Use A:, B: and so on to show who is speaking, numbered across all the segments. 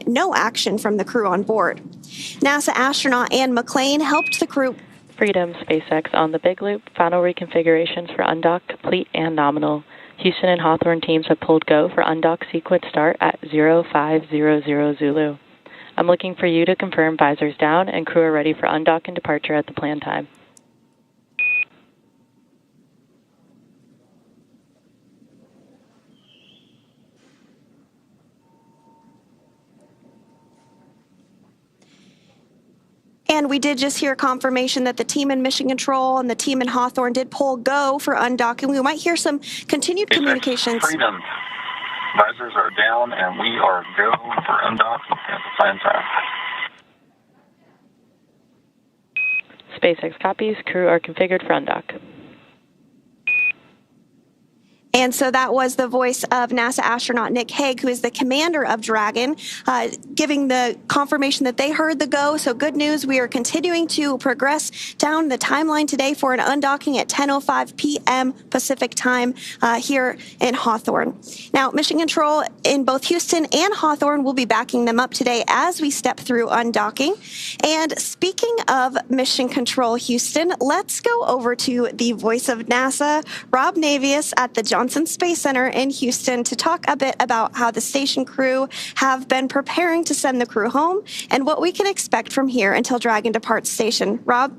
A: no action from the crew on board. NASA astronaut Ann McClain helped the crew.
B: Freedom, SpaceX on the Big Loop. Final reconfigurations for undock complete and nominal. Houston and Hawthorne teams have pulled go for undock sequence start at 0500 Zulu. I'm looking for you to confirm visors down and crew are ready for undock and departure at the planned time.
A: And we did just hear confirmation that the team in Mission Control and the team in Hawthorne did pull go for undocking. We might hear some continued communications.
C: Freedom. Visors are down and we are go for undocking at the same time.
B: SpaceX copies. Crew are configured for undock.
A: And so that was the voice of NASA astronaut Nick Hague, who is the commander of Dragon, giving the confirmation that they heard the go. So good news, we are continuing to progress down the timeline today for an undocking at 10:05 p.m. Pacific time here in Hawthorne. Now, Mission Control in both Houston and Hawthorne will be backing them up today as we step through undocking. And speaking of Mission Control Houston, let's go over to the voice of NASA, Rob Navius at the Johnson Space Center in Houston, to talk a bit about how the station crew have been preparing to send the crew home and what we can expect from here until Dragon departs station. Rob?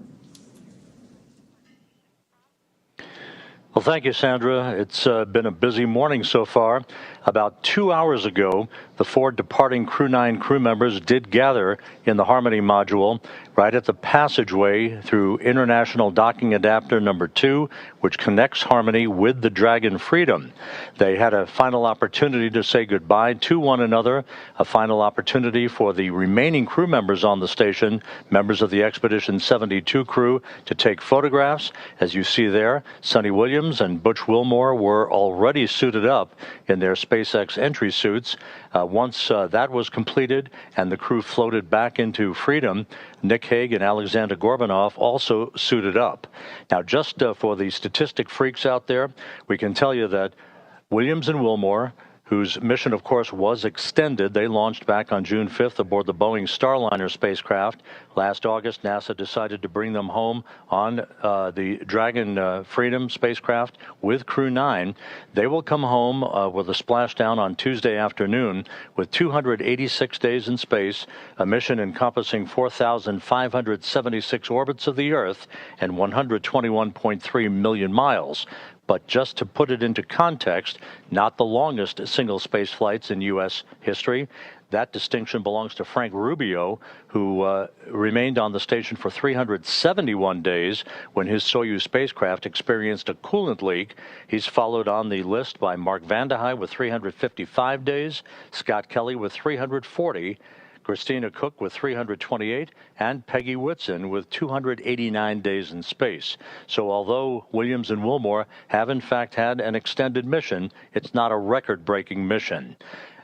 D: Well, thank you, Sandra. It's been a busy morning so far. About 2 hours ago, the 4 departing Crew 9 crew members did gather in the Harmony module right at the passageway through International Docking Adapter number 2, which connects Harmony with the Dragon Freedom. They had a final opportunity to say goodbye to one another, a final opportunity for the remaining crew members on the station, members of the Expedition 72 crew, to take photographs. As you see there, Sonny Williams and Butch Wilmore were already suited up in their SpaceX entry suits. Once that was completed and the crew floated back into Freedom, Nick Hague and Alexander Gorbanoff also suited up. Now, just for the statistic freaks out there, we can tell you that Williams and Wilmore, whose mission, of course, was extended. They launched back on June 5th aboard the Boeing Starliner spacecraft. Last August, NASA decided to bring them home on the Dragon Freedom spacecraft with Crew 9. They will come home with a splashdown on Tuesday afternoon with 286 days in space, a mission encompassing 4,576 orbits of the Earth and 121.3 million miles. But just to put it into context, not the longest single space flights in U.S. history. That distinction belongs to Frank Rubio, who remained on the station for 371 days when his Soyuz spacecraft experienced a coolant leak. He's followed on the list by Mark Vande Hei with 355 days, Scott Kelly with 340, Christina Cook with 328, and Peggy Whitson with 289 days in space. So although Williams and Wilmore have in fact had an extended mission, it's not a record-breaking mission.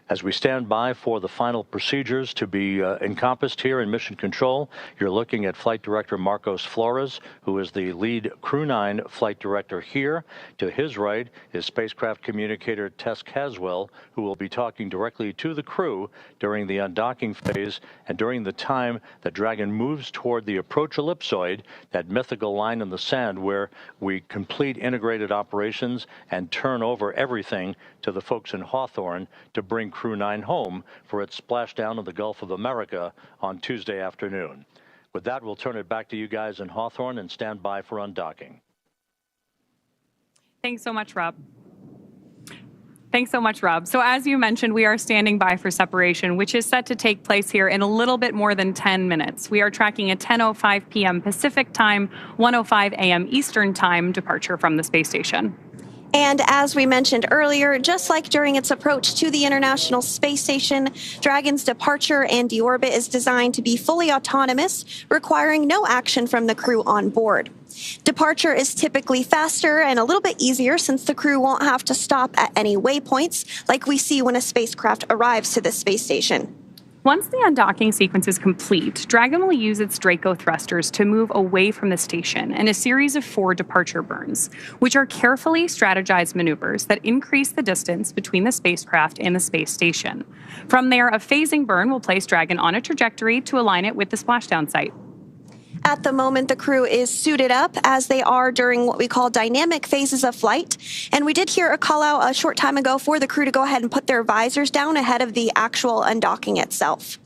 D: As we stand by for the final procedures to be encompassed here in Mission Control, you're looking at Flight Director Marcos Flores, who is the lead Crew 9 flight director here. To his right is spacecraft communicator Tess Caswell, who will be talking directly to the crew during the undocking phase and during the time that Dragon moves toward the approach ellipsoid, that mythical line in the sand where we complete integrated operations and turn over everything to the folks in Hawthorne to bring Crew 9 home for its splashdown in the Gulf of America on Tuesday afternoon. With that, we'll turn it back to you guys in Hawthorne and stand by for undocking.
E: Thanks so much, Rob. Thanks so much, Rob. So as you mentioned, we are standing by for separation, which is set to take place here in a little bit more than 10 minutes. We are tracking a 10:05 p.m. Pacific time, 1:05 a.m. Eastern time departure from the space station.
A: And as we mentioned earlier, just like during its approach to the International Space Station, Dragon's departure and deorbit is designed to be fully autonomous, requiring no action from the crew on board. Departure is typically faster and a little bit easier since the crew won't have to stop at any waypoints like we see when a spacecraft arrives to the space station.
E: Once the undocking sequence is complete, Dragon will use its Draco thrusters to move away from the station in a series of 4 departure burns, which are carefully strategized maneuvers that increase the distance between the spacecraft and the space station. From there, a phasing burn will place Dragon on a trajectory to align it with the splashdown site.
A: At the moment, the crew is suited up as they are during what we call dynamic phases of flight. And we did hear a call out a short time ago for the crew to go ahead and put their visors down ahead of the actual undocking itself.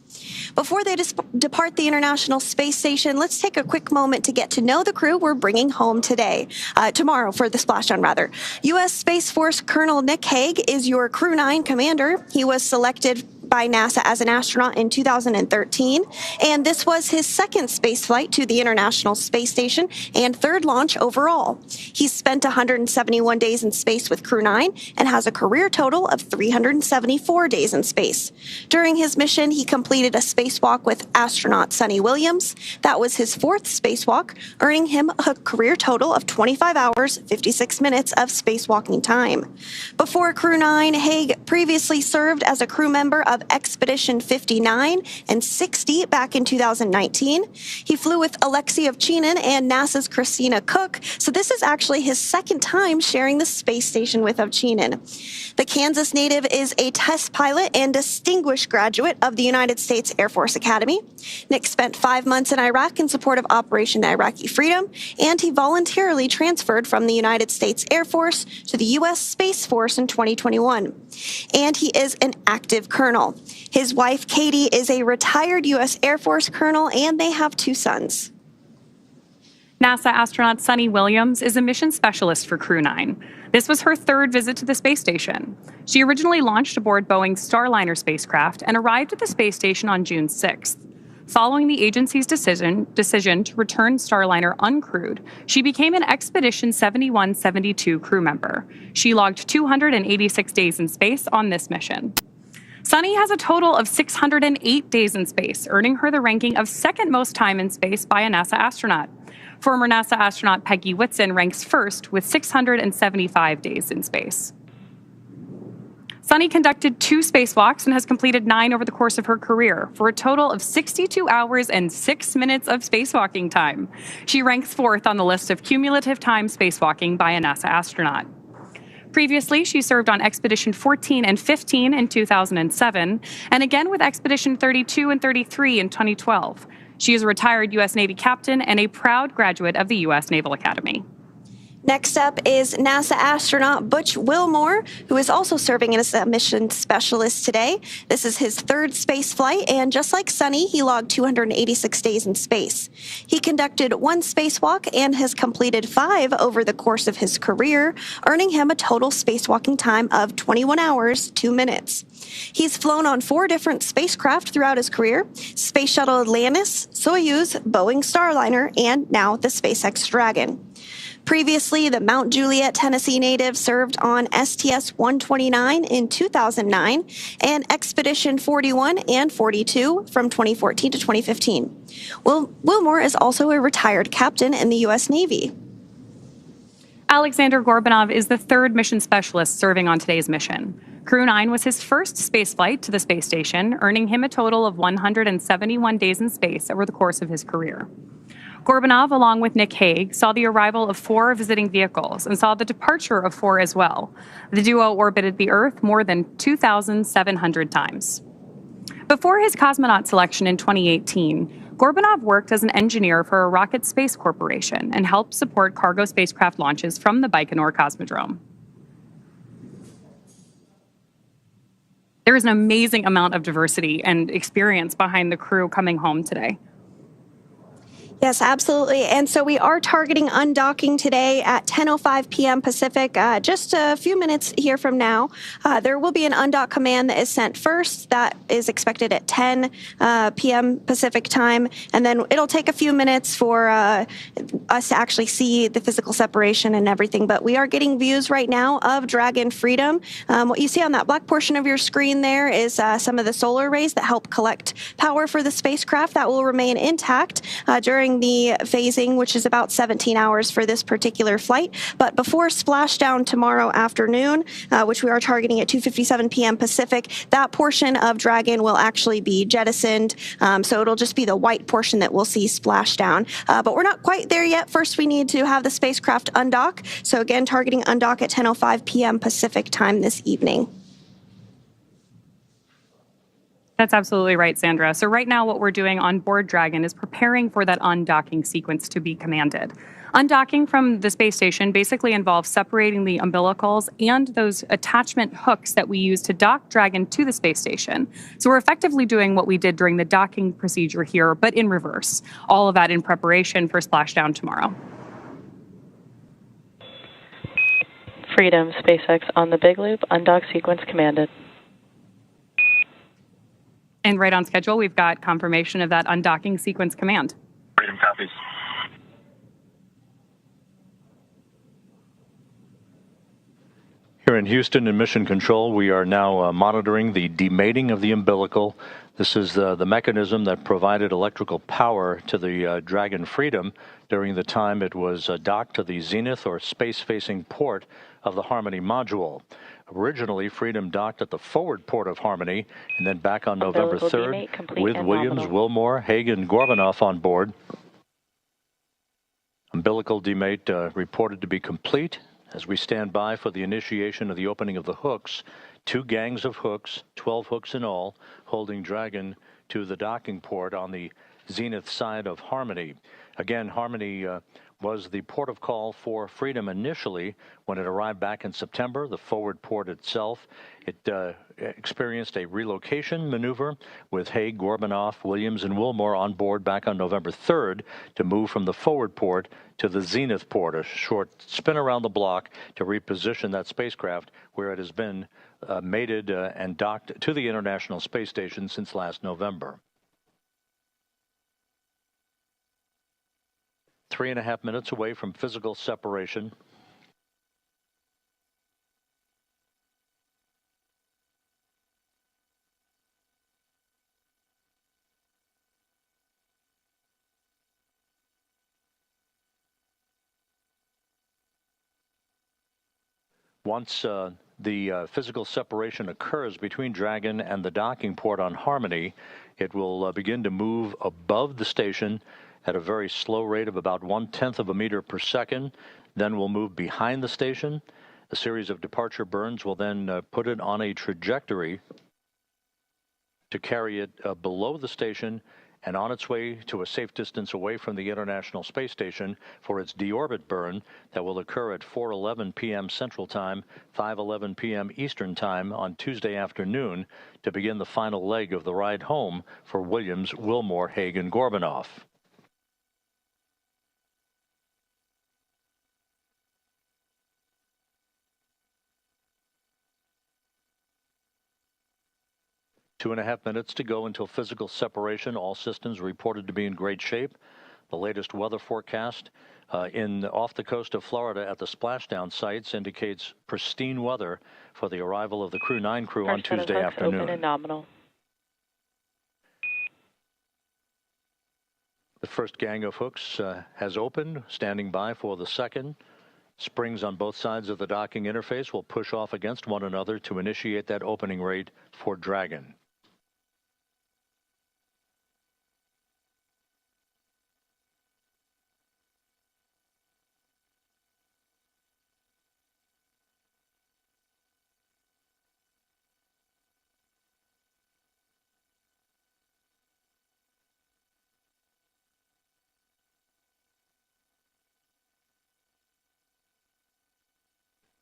A: Before they depart the International Space Station, let's take a quick moment to get to know the crew we're bringing home tomorrow for the splashdown rather. U.S. Space Force Colonel Nick Hague is your Crew 9 commander. He was selected by NASA as an astronaut in 2013, and this was his second space flight to the International Space Station and third launch overall. He's spent 171 days in space with Crew 9 and has a career total of 374 days in space. During his mission, he completed a spacewalk with astronaut Sonny Williams. That was his 4th spacewalk, earning him a career total of 25 hours, 56 minutes of spacewalking time. Before Crew 9, Hague previously served as a crew member of Expedition 59 and 60 back in 2019. He flew with Alexei Ovchinin and NASA's Christina Koch, so this is actually his second time sharing the space station with Ovchinin. The Kansas native is a test pilot and distinguished graduate of the United States Air Force Academy. Nick spent 5 months in Iraq in support of Operation Iraqi Freedom, and he voluntarily transferred from the United States Air Force to the U.S. Space Force in 2021. And he is an active colonel. His wife, Katie, is a retired U.S. Air Force colonel, and they have 2 sons.
E: NASA astronaut Sonny Williams is a mission specialist for Crew 9. This was her 3rd visit to the space station. She originally launched aboard Boeing's Starliner spacecraft and arrived at the space station on June 6th. Following the agency's decision to return Starliner uncrewed, she became an Expedition 71-72 crew member. She logged 286 days in space on this mission. Sonny has a total of 608 days in space, earning her the ranking of 2nd most time in space by a NASA astronaut. Former NASA astronaut Peggy Whitson ranks 1st with 675 days in space. Sonny conducted 2 spacewalks and has completed 9 over the course of her career, for a total of 62 hours and 6 minutes of spacewalking time. She ranks 4th on the list of cumulative time spacewalking by a NASA astronaut. Previously, she served on Expedition 14 and 15 in 2007, and again with Expedition 32 and 33 in 2012. She is a retired U.S. Navy captain and a proud graduate of the U.S. Naval Academy.
A: Next up is NASA astronaut Butch Wilmore, who is also serving as a mission specialist today. This is his 3rd space flight, and just like Sonny, he logged 286 days in space. He conducted 1 spacewalk and has completed 5 over the course of his career, earning him a total spacewalking time of 21 hours, 2 minutes. He's flown on 4 different spacecraft throughout his career: Space Shuttle Atlantis, Soyuz, Boeing Starliner, and now the SpaceX Dragon. Previously, the Mount Juliet, Tennessee native served on STS-129 in 2009 and Expedition 41 and 42 from 2014 to 2015. Wilmore is also a retired captain in the U.S. Navy.
E: Alexander Gorbanov is the 3rd mission specialist serving on today's mission. Crew 9 was his 1st spaceflight to the space station, earning him a total of 171 days in space over the course of his career. Gorbanov, along with Nick Hague, saw the arrival of 4 visiting vehicles and saw the departure of 4 as well. The duo orbited the Earth more than 2,700 times. Before his cosmonaut selection in 2018, Gorbanov worked as an engineer for a rocket space corporation and helped support cargo spacecraft launches from the Baikonur Cosmodrome. There is an amazing amount of diversity and experience behind the crew coming home today.
A: Yes, absolutely. And so we are targeting undocking today at 10:05 p.m. Pacific, just a few minutes here from now. There will be an undock command that is sent first. That is expected at 10 p.m. Pacific time. And then it'll take a few minutes for us to actually see the physical separation and everything. But we are getting views right now of Dragon Freedom. What you see on that black portion of your screen there is some of the solar arrays that help collect power for the spacecraft. That will remain intact during during the phasing, which is about 17 hours for this particular flight. But before splashdown tomorrow afternoon, which we are targeting at 2:57 p.m. Pacific, that portion of Dragon will actually be jettisoned. So it'll just be the white portion that we'll see splashdown. But we're not quite there yet. First, we need to have the spacecraft undock. So again, targeting undock at 10:05 p.m. Pacific time this evening.
E: That's absolutely right, Sandra. So right now what we're doing on board Dragon is preparing for that undocking sequence to be commanded. Undocking from the space station basically involves separating the umbilicals and those attachment hooks that we use to dock Dragon to the space station. So we're effectively doing what we did during the docking procedure here, but in reverse. All of that in preparation for splashdown tomorrow.
B: Freedom, SpaceX on the Big Loop, undock sequence commanded.
E: And right on schedule, we've got confirmation of that undocking sequence command.
C: Freedom copies.
D: Here in Houston in Mission Control, we are now monitoring the demating of the umbilical. This is the mechanism that provided electrical power to the Dragon Freedom during the time it was docked to the zenith or space-facing port of the Harmony module. Originally, Freedom docked at the forward port of Harmony, and then back on November 3rd with Williams, Wilmore, Hague, and Gorbanoff on board. Umbilical demate reported to be complete. As we stand by for the initiation of the opening of the hooks, 2 gangs of hooks, 12 hooks in all, holding Dragon to the docking port on the zenith side of Harmony. Again, Harmony was the port of call for Freedom initially when it arrived back in September. The forward port itself, it experienced a relocation maneuver with Hague, Gorbanoff, Williams, and Wilmore on board back on November 3rd to move from the forward port to the zenith port, a short spin around the block to reposition that spacecraft where it has been mated and docked to the International Space Station since last November. 3.5 minutes away from physical separation. Once the physical separation occurs between Dragon and the docking port on Harmony, it will begin to move above the station at a very slow rate of about 1/10 of a meter per second. Then we'll move behind the station. A series of departure burns will then put it on a trajectory to carry it below the station and on its way to a safe distance away from the International Space Station for its deorbit burn that will occur at 4:11 p.m. Central Time, 5:11 p.m. Eastern Time on Tuesday afternoon to begin the final leg of the ride home for Williams, Wilmore, Hague, and Gorbanoff. Two and a half minutes to go until physical separation. All systems reported to be in great shape. The latest weather forecast off the coast of Florida at the splashdown sites indicates pristine weather for the arrival of the Crew 9 crew on Tuesday afternoon.
B: Open and nominal.
D: The first gang of hooks has opened, standing by for the second. Springs on both sides of the docking interface will push off against one another to initiate that opening rate for Dragon.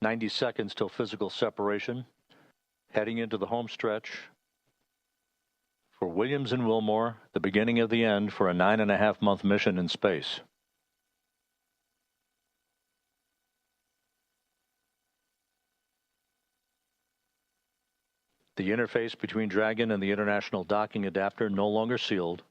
D: "90 seconds till physical separation. Heading into the home stretch for Williams and Wilmore, the beginning of the end for a 9.5-month mission in space. The interface between Dragon and the International Docking Adapter no longer sealed.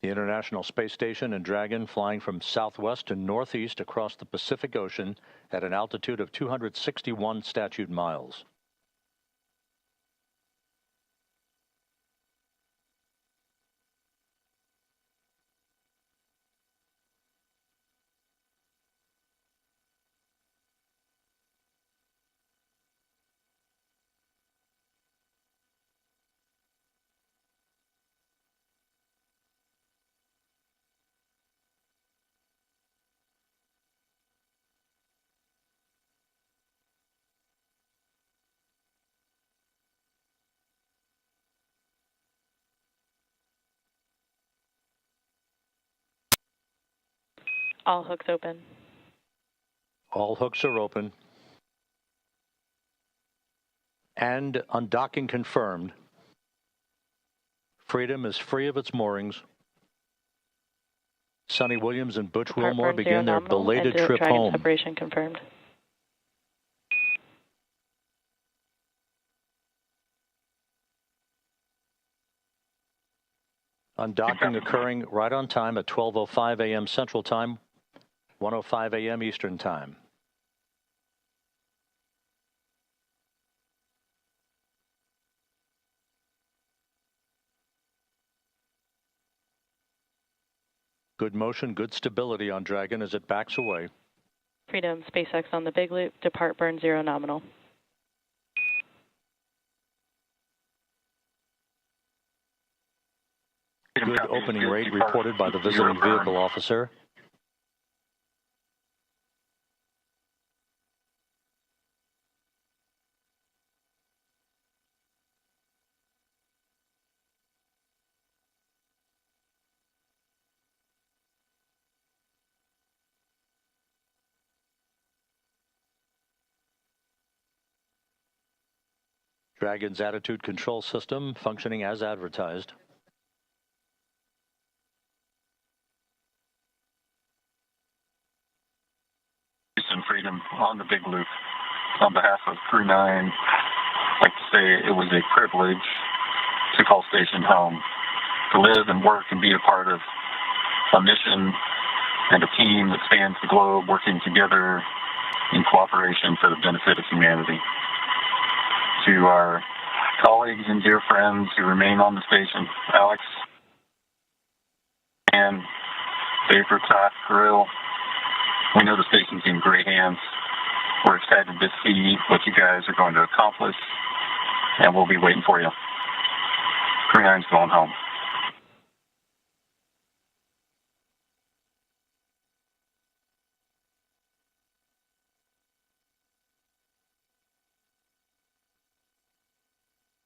D: The International Space Station and Dragon flying from southwest to northeast across the Pacific Ocean at an altitude of 261 statute miles.
B: All hooks open.
D: All hooks are open. And undocking confirmed. Freedom is free of its moorings. Sonny Williams and Butch Wilmore begin their belated trip home.
B: Separation confirmed.
D: Undocking occurring right on time at 12:05 a.m. Central Time, 1:05 a.m. Eastern Time. Good motion, good stability on Dragon as it backs away.
B: Freedom, SpaceX on the big loop, depart burn 0 nominal.
D: Good opening rate reported by the visiting vehicle officer. Dragon's attitude control system functioning as advertised.
C: And Freedom on the big loop. On behalf of Crew 9, I'd like to say it was a privilege to call station home, to live and work and be a part of a mission and a team that spans the globe, working together in cooperation for the benefit of humanity. To our colleagues and dear friends who remain on the station, Alex and Vapor, Todd, Kirill, we know the station's in great hands. We're excited to see what you guys are going to accomplish, and we'll be waiting for you. Crew 9's going home.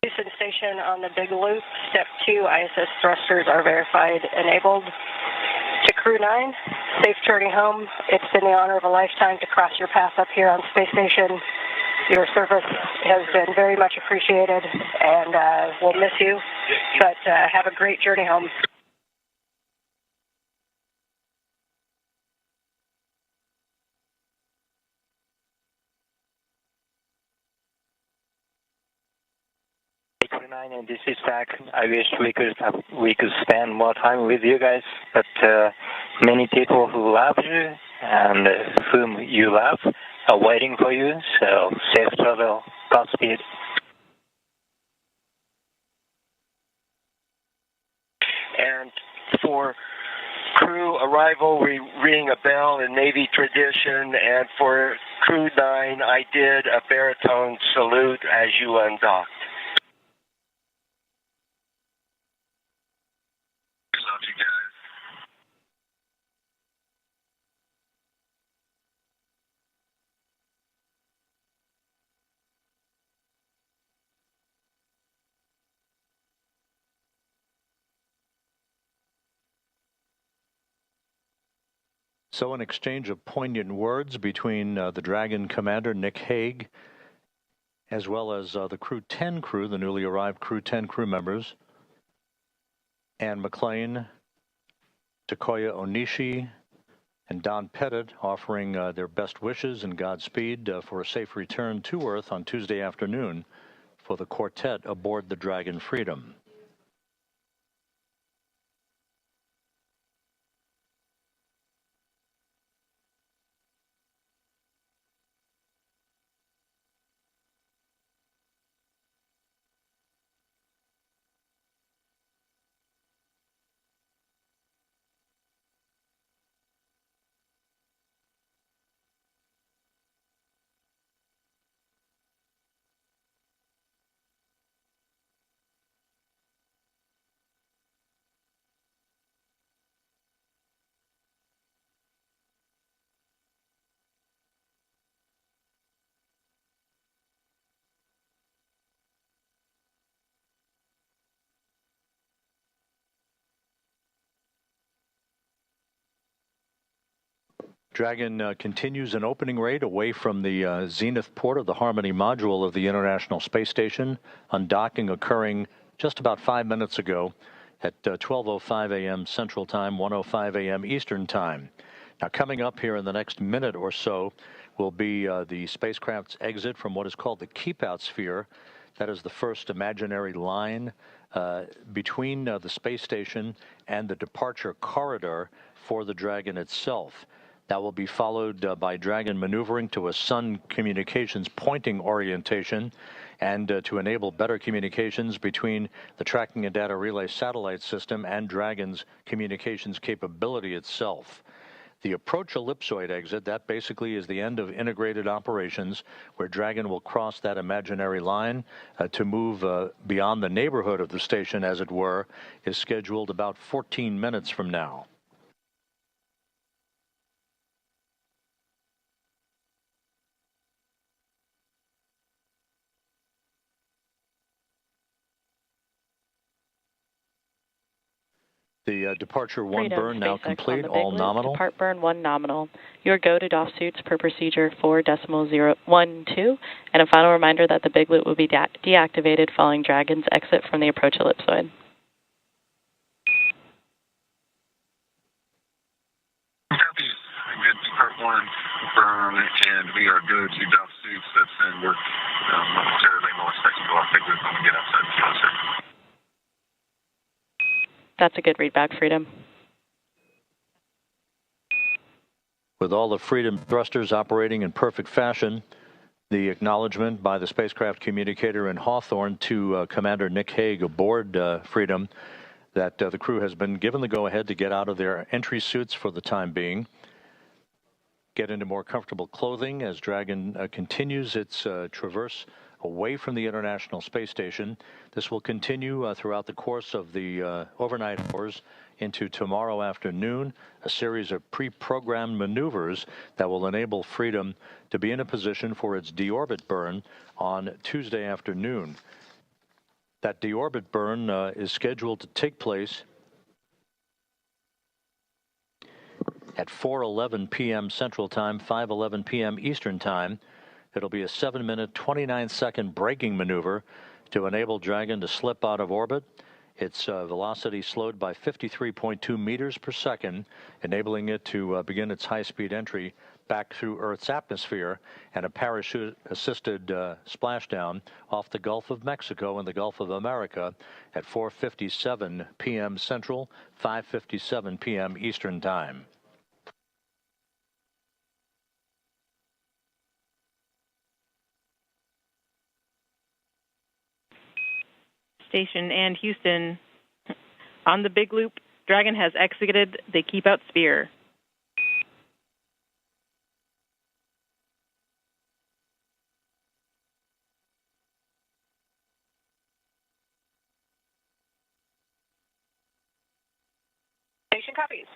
F: Houston Station on the big loop. Step 2, ISS thrusters are verified, enabled. To Crew 9, safe journey home. It's been the honor of a lifetime to cross your path up here on Space Station. Your service has been very much appreciated, and we'll miss you, but have a great journey home.
G: Crew 9, and this is Zach. I wish we could spend more time with you guys, but many people who love you and whom you love are waiting for you. So safe travel, Godspeed.
H: And for crew arrival, we ring a bell in Navy tradition, and for Crew 9, I did a baritone salute as you undocked.
C: Love you guys.
D: So an exchange of poignant words between the Dragon commander, Nick Hague, as well as the Crew 10 crew, the newly arrived Crew 10 crew members, Ann McLean, Takoya Onishi, and Don Pettit, offering their best wishes and Godspeed for a safe return to Earth on Tuesday afternoon for the quartet aboard the Dragon Freedom. Dragon continues an opening rate away from the zenith port of the Harmony module of the International Space Station, undocking occurring just about 5 minutes ago at 12:05 a.m. Central Time, 1:05 a.m. Eastern Time. Now, coming up here in the next minute or so will be the spacecraft's exit from what is called the keep-out sphere. That is the first imaginary line between the space station and the departure corridor for the Dragon itself. That will be followed by Dragon maneuvering to a Sun communications pointing orientation and to enable better communications between the tracking and data relay satellite system and Dragon's communications capability itself. The approach ellipsoid exit, that basically is the end of integrated operations, where Dragon will cross that imaginary line to move beyond the neighborhood of the station, as it were, is scheduled about 14 minutes from now. The departure 1 burn now complete, all nominal.
B: Depart burn 1 nominal. Your go to DOF suits per procedure 4.012. And a final reminder that the big loop will be deactivated following Dragon's exit from the approach ellipsoid.
C: Copy. Good depart 1 burn, and we are go to DOF suits. That's in work momentarily. We'll expect to go off big loop when we get outside the field, sir.
B: That's a good readback, Freedom.
D: With all the Freedom thrusters operating in perfect fashion, the acknowledgement by the spacecraft communicator in Hawthorne to Commander Nick Hague aboard Freedom that the crew has been given the go-ahead to get out of their entry suits for the time being, get into more comfortable clothing as Dragon continues its traverse away from the International Space Station. This will continue throughout the course of the overnight hours into tomorrow afternoon, a series of pre-programmed maneuvers that will enable Freedom to be in a position for its deorbit burn on Tuesday afternoon. That deorbit burn is scheduled to take place at 4:11 p.m. Central Time, 5:11 p.m. Eastern Time. It'll be a 7-minute, 29-second braking maneuver to enable Dragon to slip out of orbit. Its velocity slowed by 53.2 meters per second, enabling it to begin its high-speed entry back through Earth's atmosphere and a parachute-assisted splashdown off the Gulf of Mexico and the Gulf of America at 4:57 p.m. Central, 5:57 p.m. Eastern Time.
I: Station and Houston, on the big loop, Dragon has exited the keep-out sphere.
F: Station copies.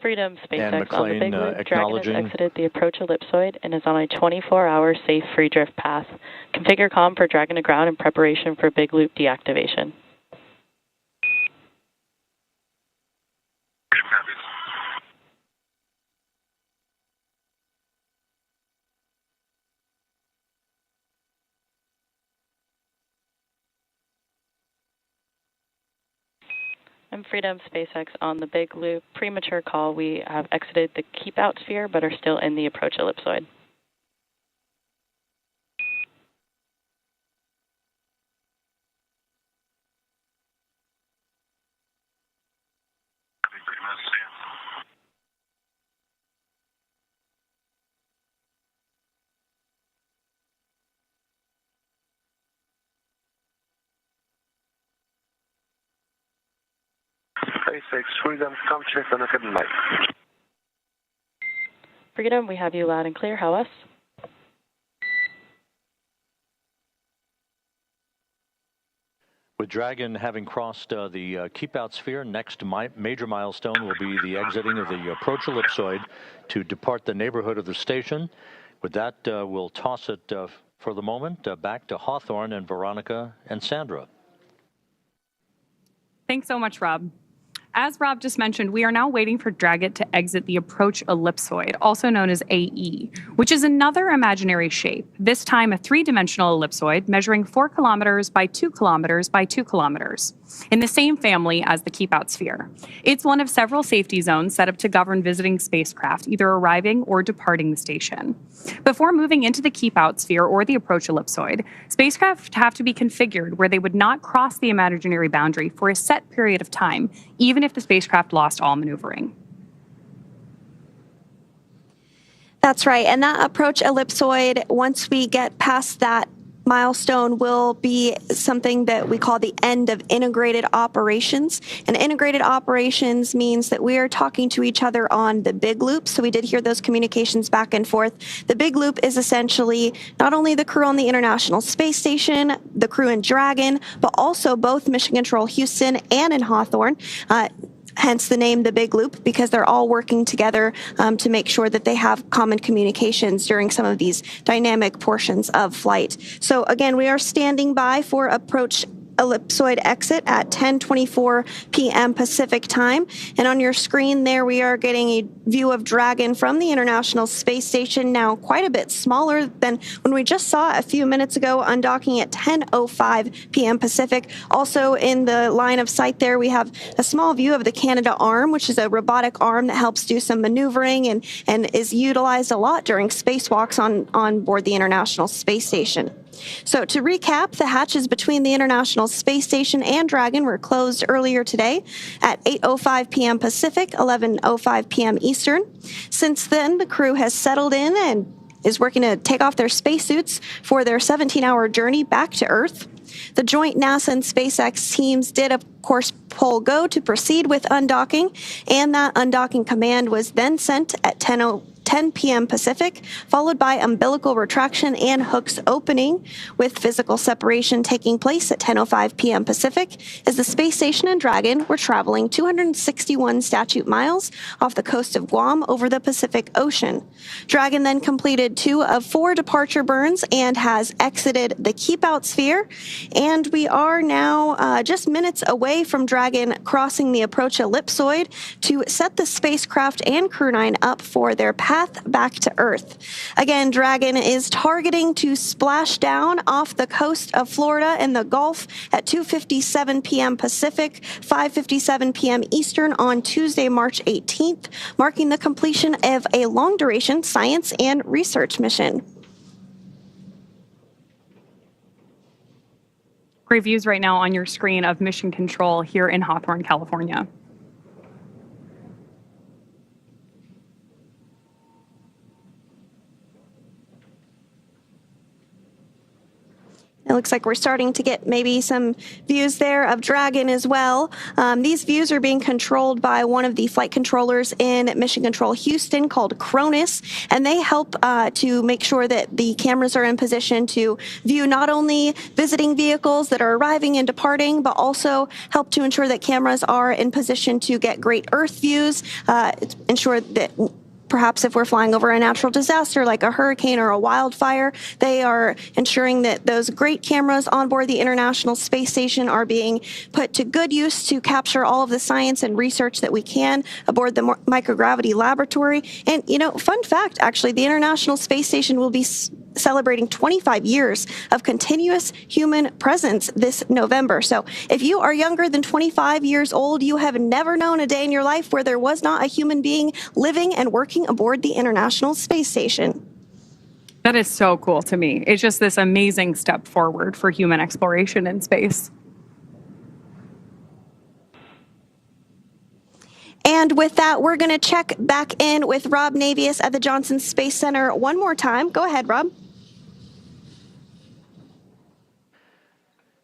B: Freedom SpaceX on the big loop. Dragon
D: acknowledging.
B: has exited the approach ellipsoid and is on a 24-hour safe free drift path. Configure comm for Dragon to ground in preparation for big loop deactivation. And Freedom SpaceX on the big loop. Premature call. We have exited the keep out sphere but are still in the approach ellipsoid.
H: SpaceX Freedom, come check on the hidden light.
B: Freedom, we have you loud and clear. How us?
D: With Dragon having crossed the keep-out sphere, next major milestone will be the exiting of the approach ellipsoid to depart the neighborhood of the station. With that, we'll toss it for the moment back to Hawthorne and Veronica and Sandra.
E: Thanks so much, Rob. As Rob just mentioned, we are now waiting for Dragon to exit the approach ellipsoid, also known as AE, which is another imaginary shape, this time a three-dimensional ellipsoid measuring 4 kilometers by 2 kilometers by 2 kilometers, in the same family as the Keep-Out Sphere. It's one of several safety zones set up to govern visiting spacecraft, either arriving or departing the station. Before moving into the Keep-Out Sphere or the approach ellipsoid, spacecraft have to be configured where they would not cross the imaginary boundary for a set period of time, even if the spacecraft lost all maneuvering.
A: That's right. And that approach ellipsoid, once we get past that milestone, will be something that we call the end of integrated operations. And integrated operations means that we are talking to each other on the big loop. So we did hear those communications back and forth. The big loop is essentially not only the crew on the International Space Station, the crew in Dragon, but also both Mission Control Houston and in Hawthorne. Hence the name The Big Loop, because they're all working together to make sure that they have common communications during some of these dynamic portions of flight. So again, we are standing by for approach ellipsoid exit at 10:24 p.m. Pacific time. And on your screen there, we are getting a view of Dragon from the International Space Station, now quite a bit smaller than when we just saw a few minutes ago, undocking at 10:05 p.m. Pacific. Also in the line of sight there, we have a small view of the Canada arm, which is a robotic arm that helps do some maneuvering and is utilized a lot during spacewalks on board the International Space Station. So to recap, the hatches between the International Space Station and Dragon were closed earlier today at 8:05 p.m. Pacific, 11:05 p.m. Eastern. Since then, the crew has settled in and is working to take off their spacesuits for their 17-hour journey back to Earth. The joint NASA and SpaceX teams did, of course, pull go to proceed with undocking, and that undocking command was then sent at 10 p.m. Pacific, followed by umbilical retraction and hooks opening, with physical separation taking place at 10:05 p.m. Pacific, as the Space Station and Dragon were traveling 261 statute miles off the coast of Guam over the Pacific Ocean. Dragon then completed 2 of 4 departure burns and has exited the Keep-Out Sphere, and we are now just minutes away from Dragon crossing the approach ellipsoid to set the spacecraft and Crew 9 up for their path back to Earth. Again, Dragon is targeting to splash down off the coast of Florida in the Gulf at 2:57 p.m. Pacific, 5:57 p.m. Eastern on Tuesday, March 18th, marking the completion of a long-duration science and research mission.
E: Great views right now on your screen of Mission Control here in Hawthorne, California.
A: It looks like we're starting to get maybe some views there of Dragon as well. These views are being controlled by one of the flight controllers in Mission Control Houston called Cronus, and they help to make sure that the cameras are in position to view not only visiting vehicles that are arriving and departing, but also help to ensure that cameras are in position to get great Earth views, ensure that perhaps if we're flying over a natural disaster like a hurricane or a wildfire, they are ensuring that those great cameras on board the International Space Station are being put to good use to capture all of the science and research that we can aboard the microgravity laboratory. And, you know, fun fact, actually, the International Space Station will be celebrating 25 years of continuous human presence this November. So if you are younger than 25 years old, you have never known a day in your life where there was not a human being living and working aboard the International Space Station.
E: That is so cool to me. It's just this amazing step forward for human exploration in space.
A: And with that, we're going to check back in with Rob Navius at the Johnson Space Center one more time. Go ahead, Rob.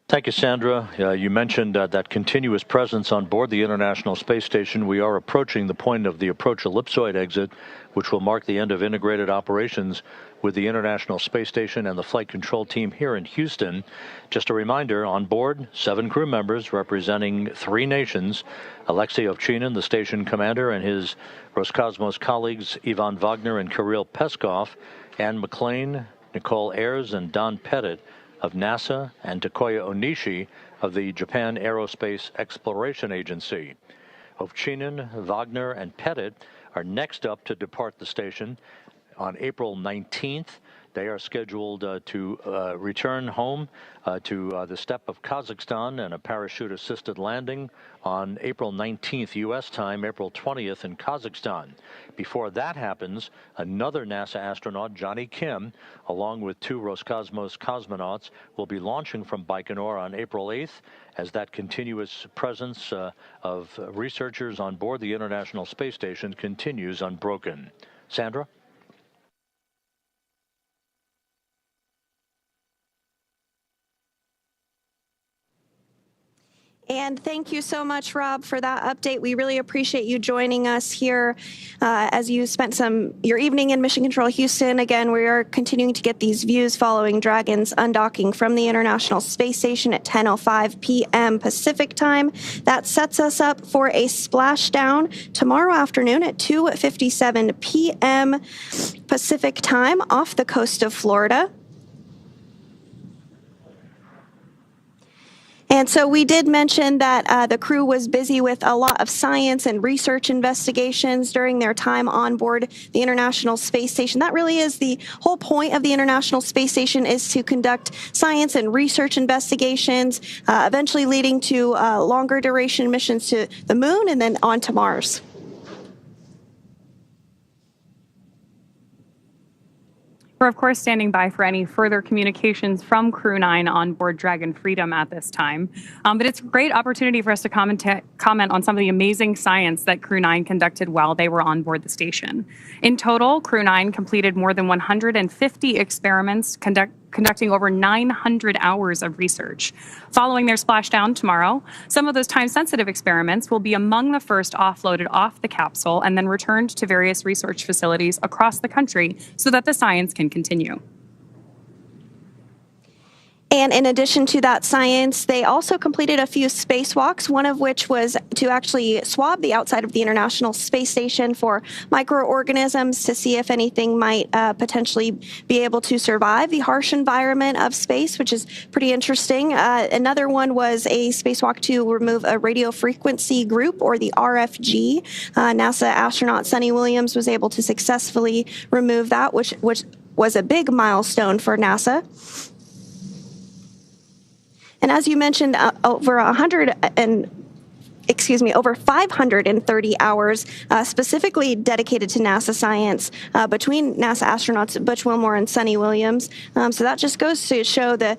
D: Thank you, Sandra. You mentioned that continuous presence on board the International Space Station. We are approaching the point of the approach ellipsoid exit, which will mark the end of integrated operations with the International Space Station and the flight control team here in Houston. Just a reminder, on board, 7 crew members representing 3 nations: Alexei Ovchinin, the station commander, and his Roscosmos colleagues Ivan Wagner and Kirill Peskov, Anne McLean, Nicole Ayers, and Don Pettit of NASA, and Takoya Onishi of the Japan Aerospace Exploration Agency. Ovchinin, Wagner, and Pettit are next up to depart the station on April 19th. They are scheduled to return home to the steppe of Kazakhstan and a parachute-assisted landing on April 19th U.S. time, April 20th in Kazakhstan. Before that happens, another NASA astronaut, Johnny Kim, along with 2 Roscosmos cosmonauts, will be launching from Baikonur on April 8th as that continuous presence of researchers on board the International Space Station continues unbroken. Sandra?
A: And thank you so much, Rob, for that update. We really appreciate you joining us here as you spent your evening in Mission Control Houston. Again, we are continuing to get these views following Dragon's undocking from the International Space Station at 10:05 p.m. Pacific time. That sets us up for a splashdown tomorrow afternoon at 2:57 p.m. Pacific time off the coast of Florida. And so we did mention that the crew was busy with a lot of science and research investigations during their time on board the International Space Station. That really is the whole point of the International Space Station, is to conduct science and research investigations, eventually leading to longer duration missions to the moon and then on to Mars.
E: We're, of course, standing by for any further communications from Crew 9 on board Dragon Freedom at this time. But it's a great opportunity for us to comment on some of the amazing science that Crew 9 conducted while they were on board the station. In total, Crew 9 completed more than 150 experiments, conducting over 900 hours of research. Following their splashdown tomorrow, some of those time-sensitive experiments will be among the first offloaded off the capsule and then returned to various research facilities across the country so that the science can continue.
A: And in addition to that science, they also completed a few spacewalks, one of which was to actually swab the outside of the International Space Station for microorganisms to see if anything might potentially be able to survive the harsh environment of space, which is pretty interesting. Another one was a spacewalk to remove a radio frequency group, or the RFG. NASA astronaut Sunny Williams was able to successfully remove that, which was a big milestone for NASA. And as you mentioned, over 530 hours specifically dedicated to NASA science between NASA astronauts Butch Wilmore and Sunny Williams. So that just goes to show the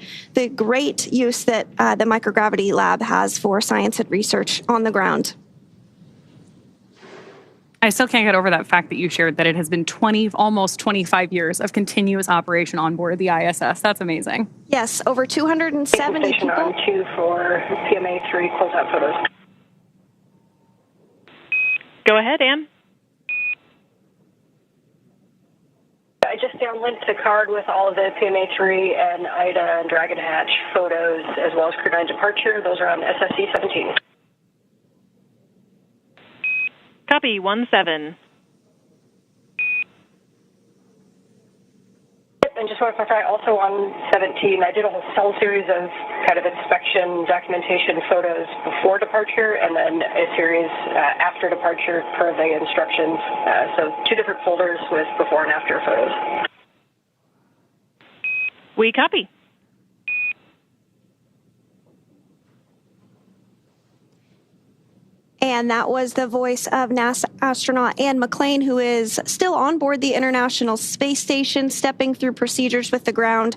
A: great use that the microgravity lab has for science and research on the ground.
E: I still can't get over that fact that you shared that it has been almost 25 years of continuous operation on board the ISS. That's amazing.
A: Yes, over 270
F: Station
A: people.
F: on 2 for PMA 3 closeout photos.
I: Go ahead, Ann.
F: I just downlinked a card with all of the PMA 3 and IDA and Dragon Hatch photos, as well as Crew 9 departure. Those are on SSC 17.
I: Copy, 1-7.
F: And just want to clarify, also on 17, I did a whole cell series of kind of inspection documentation photos before departure, and then a series after departure per the instructions. So 2 different folders with before and after photos.
I: We copy.
A: And that was the voice of NASA astronaut Ann McClain, who is still on board the International Space Station, stepping through procedures with the ground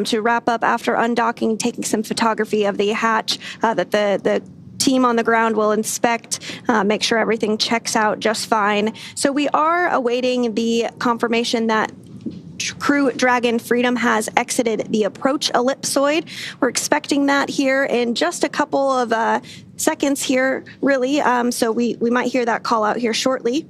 A: to wrap up after undocking, taking some photography of the hatch that the team on the ground will inspect, make sure everything checks out just fine. So we are awaiting the confirmation that Crew Dragon Freedom has exited the approach ellipsoid. We're expecting that here in just a couple of seconds here, really. So we might hear that call out here shortly.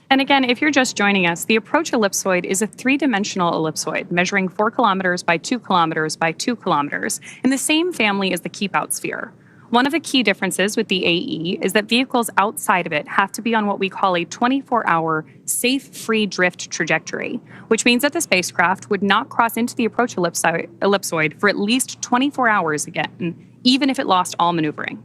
E: And again, if you're just joining us, the approach ellipsoid is a 3-dimensional ellipsoid measuring 4 kilometers by 2 kilometers by 2 kilometers in the same family as the keep-out sphere. One of the key differences with the AE is that vehicles outside of it have to be on what we call a 24-hour safe free drift trajectory, which means that the spacecraft would not cross into the approach ellipsoid for at least 24 hours again, even if it lost all maneuvering.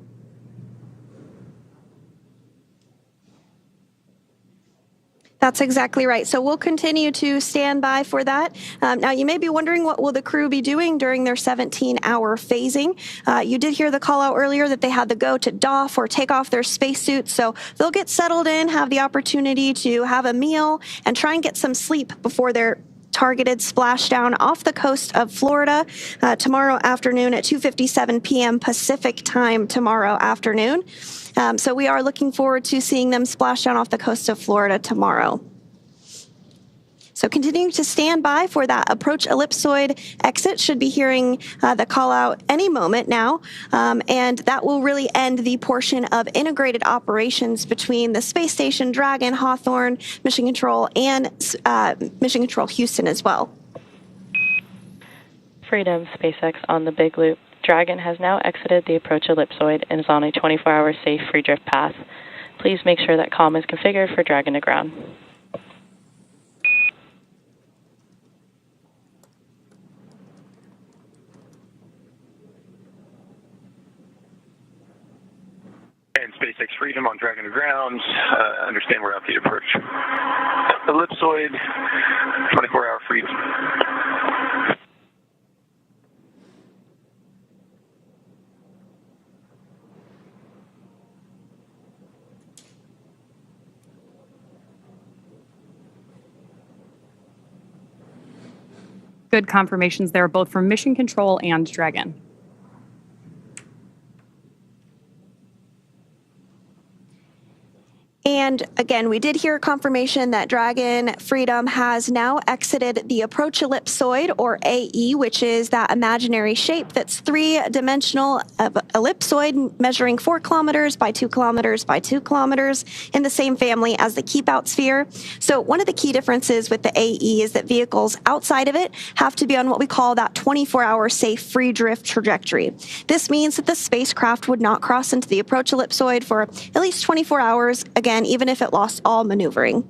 A: That's exactly right. So we'll continue to stand by for that. Now, you may be wondering, what will the crew be doing during their 17-hour phasing? You did hear the call out earlier that they had to go to doff or take off their spacesuits. So they'll get settled in, have the opportunity to have a meal, and try and get some sleep before their targeted splashdown off the coast of Florida tomorrow afternoon at 2:57 p.m. Pacific time tomorrow afternoon. So we are looking forward to seeing them splash down off the coast of Florida tomorrow. So continuing to stand by for that approach ellipsoid exit. Should be hearing the call out any moment now. And that will really end the portion of integrated operations between the space station, Dragon, Hawthorne, Mission Control, and Mission Control Houston as well.
B: Freedom, SpaceX on the Big Loop. Dragon has now exited the approach ellipsoid and is on a 24-hour safe free drift path. Please make sure that comm is configured for Dragon to ground.
C: And SpaceX Freedom on Dragon to ground. Understand we're out the approach ellipsoid, 24-hour freedom.
E: Good confirmations there, both from Mission Control and Dragon.
A: And again, we did hear confirmation that Dragon Freedom has now exited the approach ellipsoid, or AE, which is that imaginary shape that's three-dimensional ellipsoid measuring 4 kilometers by 2 kilometers by 2 kilometers in the same family as the keep-out sphere. So one of the key differences with the AE is that vehicles outside of it have to be on what we call that 24-hour safe free drift trajectory. This means that the spacecraft would not cross into the approach ellipsoid for at least 24 hours, again, even if it lost all maneuvering.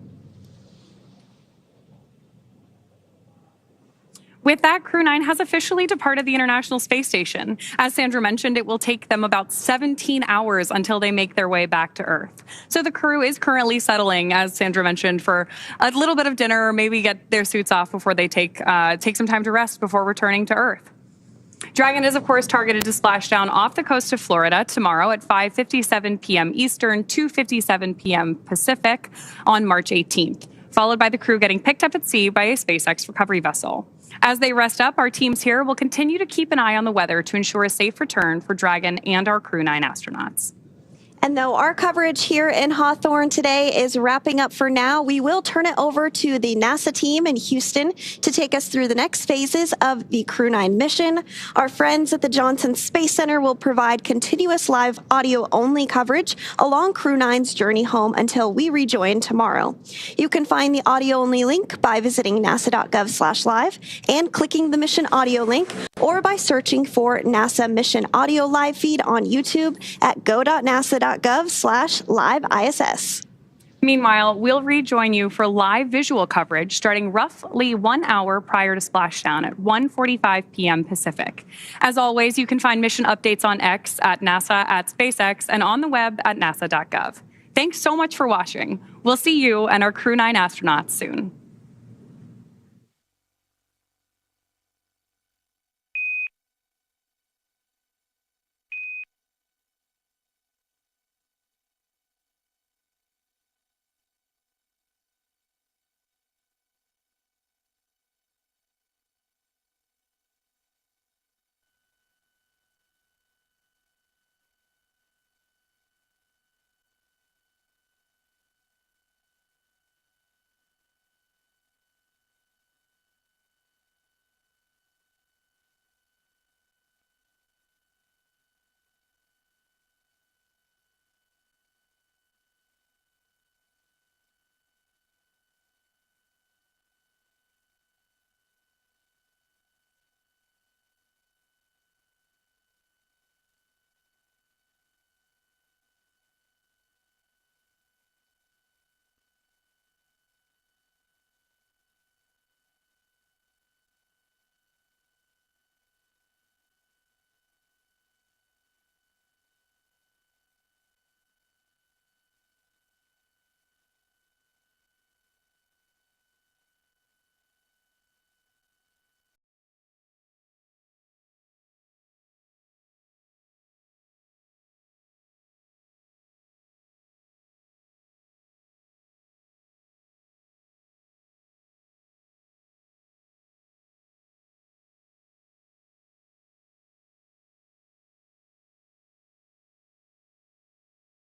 E: With that, Crew 9 has officially departed the International Space Station. As Sandra mentioned, it will take them about 17 hours until they make their way back to Earth. So the crew is currently settling, as Sandra mentioned, for a little bit of dinner, or maybe get their suits off before they take some time to rest before returning to Earth. Dragon is, of course, targeted to splash down off the coast of Florida tomorrow at 5:57 p.m. Eastern, 2:57 p.m. Pacific on March 18th, followed by the crew getting picked up at sea by a SpaceX recovery vessel. As they rest up, our teams here will continue to keep an eye on the weather to ensure a safe return for Dragon and our Crew 9 astronauts.
A: And though our coverage here in Hawthorne today is wrapping up for now, we will turn it over to the NASA team in Houston to take us through the next phases of the Crew 9 mission. Our friends at the Johnson Space Center will provide continuous live audio-only coverage along Crew 9's journey home until we rejoin tomorrow. You can find the audio-only link by visiting nasa.gov/live and clicking the mission audio link, or by searching for NASA Mission Audio Live feed on YouTube at go.nasa.gov/live-ISS.
E: Meanwhile, we'll rejoin you for live visual coverage starting roughly 1 hour prior to splashdown at 1:45 p.m. Pacific. As always, you can find mission updates on X at NASA, at SpaceX, and on the web at nasa.gov. Thanks so much for watching. We'll see you and our Crew 9 astronauts soon.